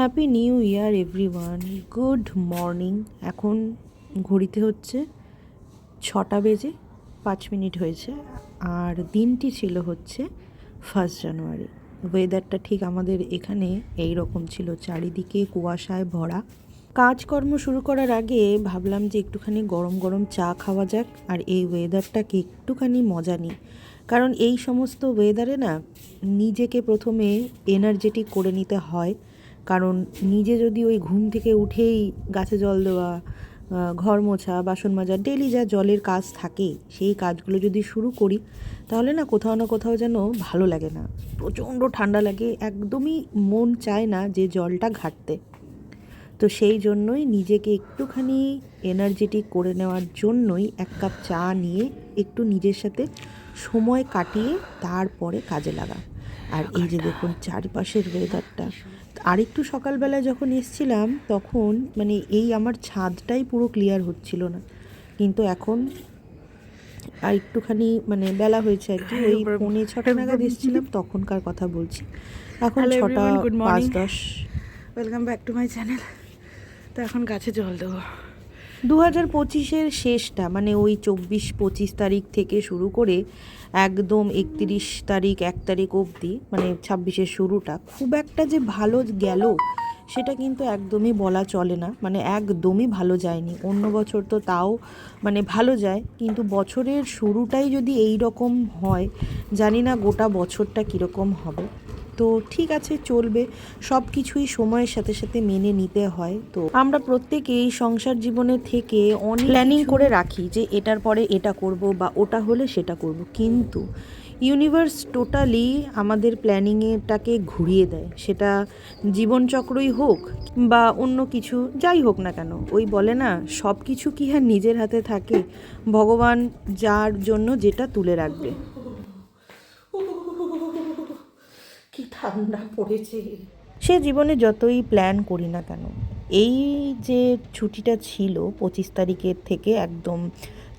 Happy new year everyone, good morning. এখন ঘড়িতে হচ্ছে 6:05 হয়েছে, আর দিনটি ছিল হচ্ছে 1 জানুয়ারি। ওয়েদারটা ঠিক আমাদের এখানে এই রকম ছিল, চারিদিকে কুয়াশায় ভরা। কাজকর্ম শুরু করার আগে ভাবলাম যে একটুখানি গরম গরম চা খাওয়া যাক, আর এই ওয়েদারটাকে একটুখানি মজা নিই। কারণ এই সমস্ত ওয়েদারে না নিজেকে প্রথমে এনার্জেটিক করে নিতে হয়। কারণ নিজে যদি ওই ঘুম থেকে উঠেই গাছে জল দেওয়া, ঘর মোছা, বাসন মাজা, ডেলি যা জলের কাজ থাকে সেই কাজগুলো যদি শুরু করি, তাহলে না কোথাও যেন ভালো লাগে না, প্রচণ্ড ঠান্ডা লাগে, একদমই মন চায় না যে জলটা ঘাঁটতে। তো সেই জন্যই নিজেকে একটুখানি এনার্জেটিক করে নেওয়ার জন্যই এক কাপ চা নিয়ে একটু নিজের সাথে সময় কাটিয়ে তারপরে কাজে লাগা। আর এই যে দেখুন চারপাশের ওয়েদারটা। আরেকটু সকালবেলায় যখন এসছিলাম তখন মানে এই আমার ছাদটাই পুরো ক্লিয়ার হচ্ছিল না, কিন্তু এখন আর একটুখানি মানে বেলা হয়েছে আর কি, ওই 6:45 নাগাদ এসেছিলাম তখনকার কথা বলছি। এখন 6:05-10। Welcome back to my channel. তো এখন গাছে জল দেবো। 2025-এর শেষটা মানে ওই 24-25 তারিখ থেকে শুরু করে একদম 31 তারিখ 1 তারিখ অবধি, মানে 26-এর শুরুটা খুব একটা যে ভালো গেল সেটা কিন্তু একদমই বলা চলে না, মানে একদমই ভালো যায়নি। অন্য বছর তো তাও মানে ভালো যায়, কিন্তু বছরের শুরুটাই যদি এই রকম হয়, জানি না গোটা বছরটা কীরকম হবে। তো ঠিক আছে, চলবে, সব কিছুই সময়ের সাথে সাথে মেনে নিতে হয়। তো আমরা প্রত্যেকেই সংসার জীবনে থেকে অনেক প্ল্যানিং করে রাখি যে এটার পরে এটা করব বা ওটা হলে সেটা করব, কিন্তু ইউনিভার্স টোটালি আমাদের প্ল্যানিংটাকে ঘুরিয়ে দেয়। সেটা জীবনচক্রই হোক বা অন্য কিছু যাই হোক না কেন, ওই বলে না সব কিছু কি আর নিজের হাতে থাকে, ভগবান যার জন্য যেটা তুলে রাখবে। কি ঠান্ডা পড়েছে। সে জীবনে যতই প্ল্যান করি না কেন, এই যে ছুটিটা ছিল 25 তারিখের থেকে একদম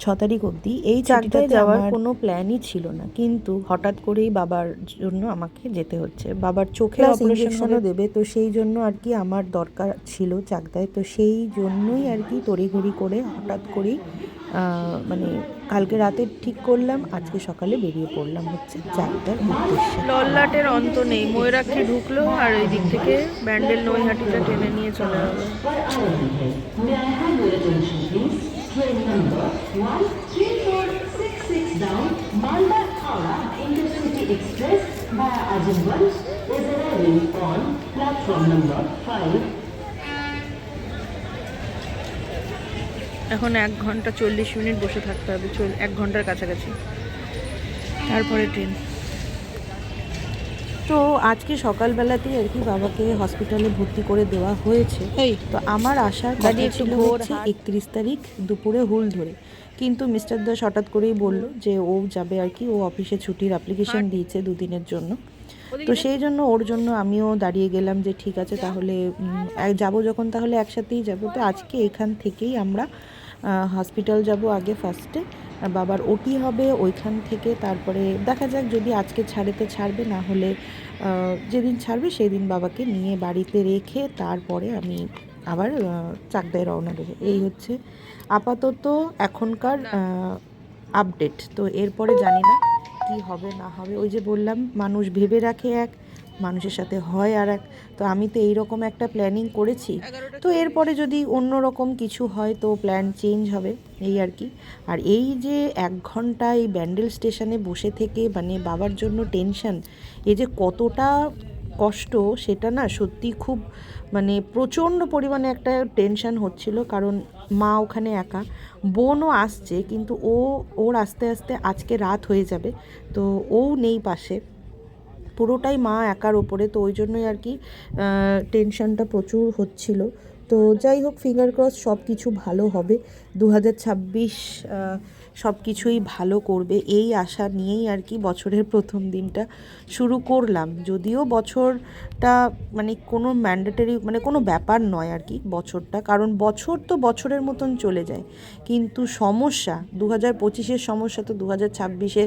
6 তারিখ অবধি, এই ছুটিতে যাওয়ার কোনো প্ল্যানই ছিল না, কিন্তু হঠাৎ করেই বাবার জন্য আমাকে যেতে হচ্ছে। বাবার চোখের অপারেশনও দেবে, তো সেই জন্য আর কি আমার দরকার ছিল চাকদায়। তো সেই জন্যই আর কি তড়িঘড়ি করে হঠাৎ করেই মানে কালকে রাতে ঠিক করলাম, আজকে সকালে বেরিয়ে পড়লাম হচ্ছে চাকদার উদ্দেশ্যে। লল্লাটের অন্ত নেই, ময়ূরাক্ষী ঢুকলো আর ওই দিক থেকে ব্যান্ডেল নৈহাটিটা টেনে নিয়ে চলে যাবে। Train number 13466 down Malda Howrah Intercity Express via Ajamganj is arriving on platform number 5. এখন 1 ঘন্টা 40 মিনিট বসে থাকতে হবে, 1 ঘন্টার কাছাকাছি, তারপরে ট্রেন। তো আজকে সকালবেলাতেই আর কি বাবাকে হসপিটালে ভর্তি করে দেওয়া হয়েছে। তো আমার আসার কথা ছিল হচ্ছে 31 তারিখ দুপুরে হুল ধরে, কিন্তু মিস্টার দাস হঠাৎ করেই বলল যে ও যাবে আর কি, ও অফিসে ছুটির অ্যাপ্লিকেশন দিয়েছে 2 দিনের জন্য। তো সেই জন্য ওর জন্য আমিও দাঁড়িয়ে গেলাম যে ঠিক আছে তাহলে যাব যখন তাহলে একসাথেই যাব। তো আজকে এখান থেকেই আমরা হসপিটাল যাব আগে ফার্স্টে, বাবার ওটি হবে ওইখান থেকে, তারপরে দেখা যাক যদি আজকে ছাড়ে তো ছাড়বে, না হলে যেদিন ছাড়বে সেই দিন বাবাকে নিয়ে বাড়িতে রেখে তারপরে আমি আবার চাকদায় রওনা দেবো। এই হচ্ছে আপাতত এখনকার আপডেট। তো এরপরে জানি না কি হবে না হবে, ওই যে বললাম মানুষ ভেবে রাখে এক, মানুষের সাথে হয় আর এক। তো আমি তো এইরকম একটা প্ল্যানিং করেছি, তো এরপরে যদি অন্য রকম কিছু হয় তো প্ল্যান চেঞ্জ হবে, এই আর কি। আর এই যে 1 ঘন্টা এই ব্যান্ডেল স্টেশনে বসে থেকে মানে বাবার জন্য টেনশন, এই যে কতটা কষ্ট সেটা না সত্যি খুব মানে প্রচণ্ড পরিমাণে একটা টেনশন হচ্ছিল। কারণ মা ওখানে একা, বোনও আসছে কিন্তু ওর আস্তে আস্তে আজকে রাত হয়ে যাবে, তো ও নেই পাশে, পুরোটাই মা একার ওপরে। তো ওই জন্যই আর কি টেনশনটা প্রচুর হচ্ছিল। তো যাই হোক, ফিঙ্গার ক্রস সব কিছু ভালো হবে। 2026 সব কিছুই ভালো করবে, এই আশা নিয়েই আর কি বছরের প্রথম দিনটা শুরু করলাম। যদিও বছরটা মানে কোনো ম্যান্ডেটরি মানে কোনো ব্যাপার নয় আর কি বছরটা, কারণ বছর তো বছরের মতন চলে যায়, কিন্তু সমস্যা 2025-এর সমস্যা তো 2026-এ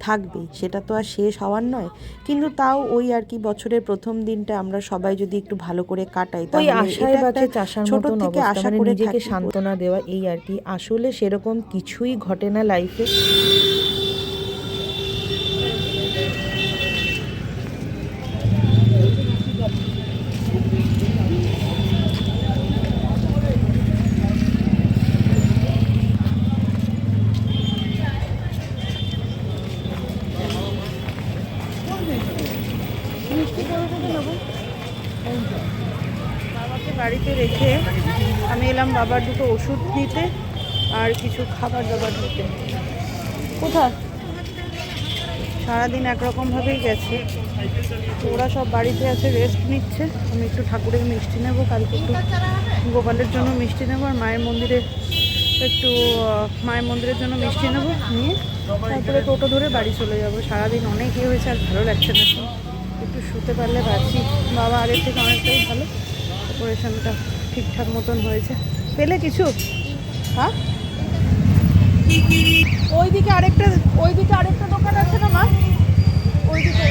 থাকবেই, সেটা তো আর শেষ হওয়ার নয়। কিন্তু তাও ওই আর কি বছরের প্রথম দিনটা আমরা সবাই যদি একটু ভালো করে কাটাই, ওই তাহলে আশায় এটা বাঁচে একটা চাষার ছোট মতন থেকে অবস্থা, আশা মানে করে নিজেকে থাকি। সান্ত্বনা দেওয়া এই আর কি। আসলে সেরকম কিছুই ঘটে না লাইফে। বাবাকে বাড়িতে রেখে আমি এলাম বাবার দুটো ওষুধ নিতে আর কিছু খাবার দাবার নিতে। কোথায় সারাদিন একরকমভাবেই গেছে, তো ওরা সব বাড়িতে আছে, রেস্ট নিচ্ছে। আমি একটু ঠাকুরের মিষ্টি নেবো, কালকে একটু গোপালের জন্য মিষ্টি নেবো, আর মায়ের মন্দিরে একটু মায়ের মন্দিরের জন্য মিষ্টি নেবো, নিয়ে তারপরে টোটো ধরে বাড়ি চলে যাবো। সারাদিন অনেক হয়েছে, আর ভালো লাগছে না, একটু শুতে পারলে বাঁচি। বাবা আগের থেকে অনেকটাই ভালো, অপারেশনটা ঠিকঠাক মতন হয়েছে। পেলে কিছু? হ্যাঁ, ওইদিকে আরেকটা দোকান আছে না মা, ওইদিকে।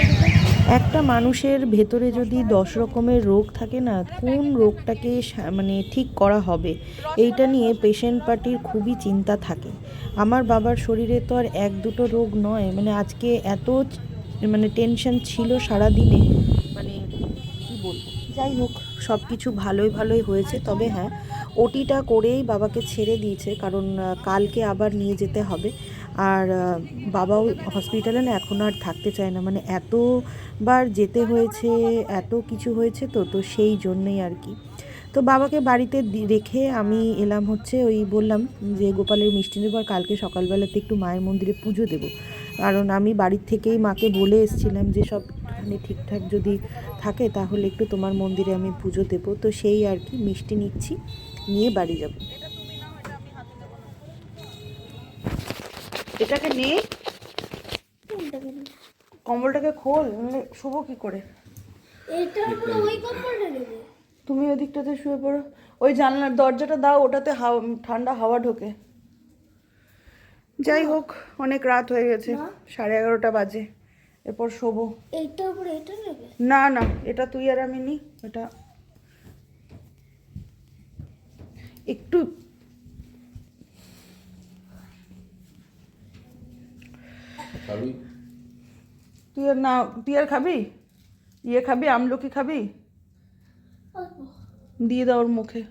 একটা মানুষের ভেতরে যদি 10 রকমের রোগ থাকে না, কোন রোগটাকে মানে ঠিক করা হবে এইটা নিয়ে পেশেন্ট পার্টির খুবই চিন্তা থাকে। আমার বাবার শরীরে তো আর এক দুটো রোগ নয়, মানে আজকে এত মানে টেনশন ছিল সারাদিনে, মানে কি বলবো। যাই হোক, সব কিছু ভালোই হয়েছে। তবে হ্যাঁ, ওটিটা করেই বাবাকে ছেড়ে দিয়েছে, কারণ কালকে আবার নিয়ে যেতে হবে। আর বাবাও হসপিটালে না এখন আর থাকতে চায় না, মানে এতবার যেতে হয়েছে, এত কিছু হয়েছে, তো সেই জন্যই আর কি। তো বাবাকে বাড়িতে রেখে আমি এলাম হচ্ছে, ওই বললাম যে গোপালের মিষ্টি নেবো, আর কালকে সকালবেলাতে একটু মায়ের মন্দিরে পুজো দেবো। কারণ আমি বাড়ির থেকেই মাকে বলে এসেছিলাম যে সব মানে ঠিকঠাক যদি থাকে তাহলে একটু তোমার মন্দিরে আমি পুজো দেবো। তো সেই আর কি মিষ্টি নিচ্ছি, নিয়ে বাড়ি যাব। এটাকে নে, কম্বলটাকে খোল, শুভ কি করে? তুমি ওদিকটাতে শুয়ে পড়ো, ওই জানলার দরজাটা দাও, ওটাতে ঠান্ডা হাওয়া ঢোকে। যাই হোক, অনেক রাত হয়ে গেছে, 11:30 বাজে, এরপর শোবো। না না, এটা তুই আর আমি নি, এটা একটু তুই আর খাবি, খাবি আমলকি খাবি, দিয়ে দাও ওর মুখে।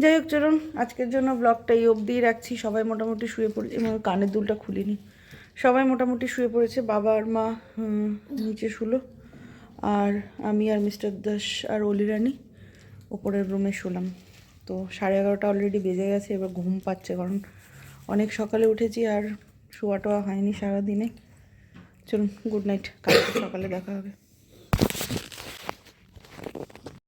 যাই হোক, চলুন আজকের জন্য ব্লগটা এই অবধিই রাখছি। সবাই মোটামুটি শুয়ে পড়েছে, এবং কানের দুলটা খুলিনি, সবাই মোটামুটি শুয়ে পড়েছে। বাবা আর মা নিচে শুলো, আর আমি আর মিস্টার দাস আর অলি রানী ওপরের রুমে শুলাম। তো 11:30 অলরেডি বেজে গেছে, এবার ঘুম পাচ্ছে, কারণ অনেক সকালে উঠেছি আর শোয়া টোয়া হয়নি সারাদিনে। চলুন, গুড নাইট, কালকে সকালে দেখা হবে।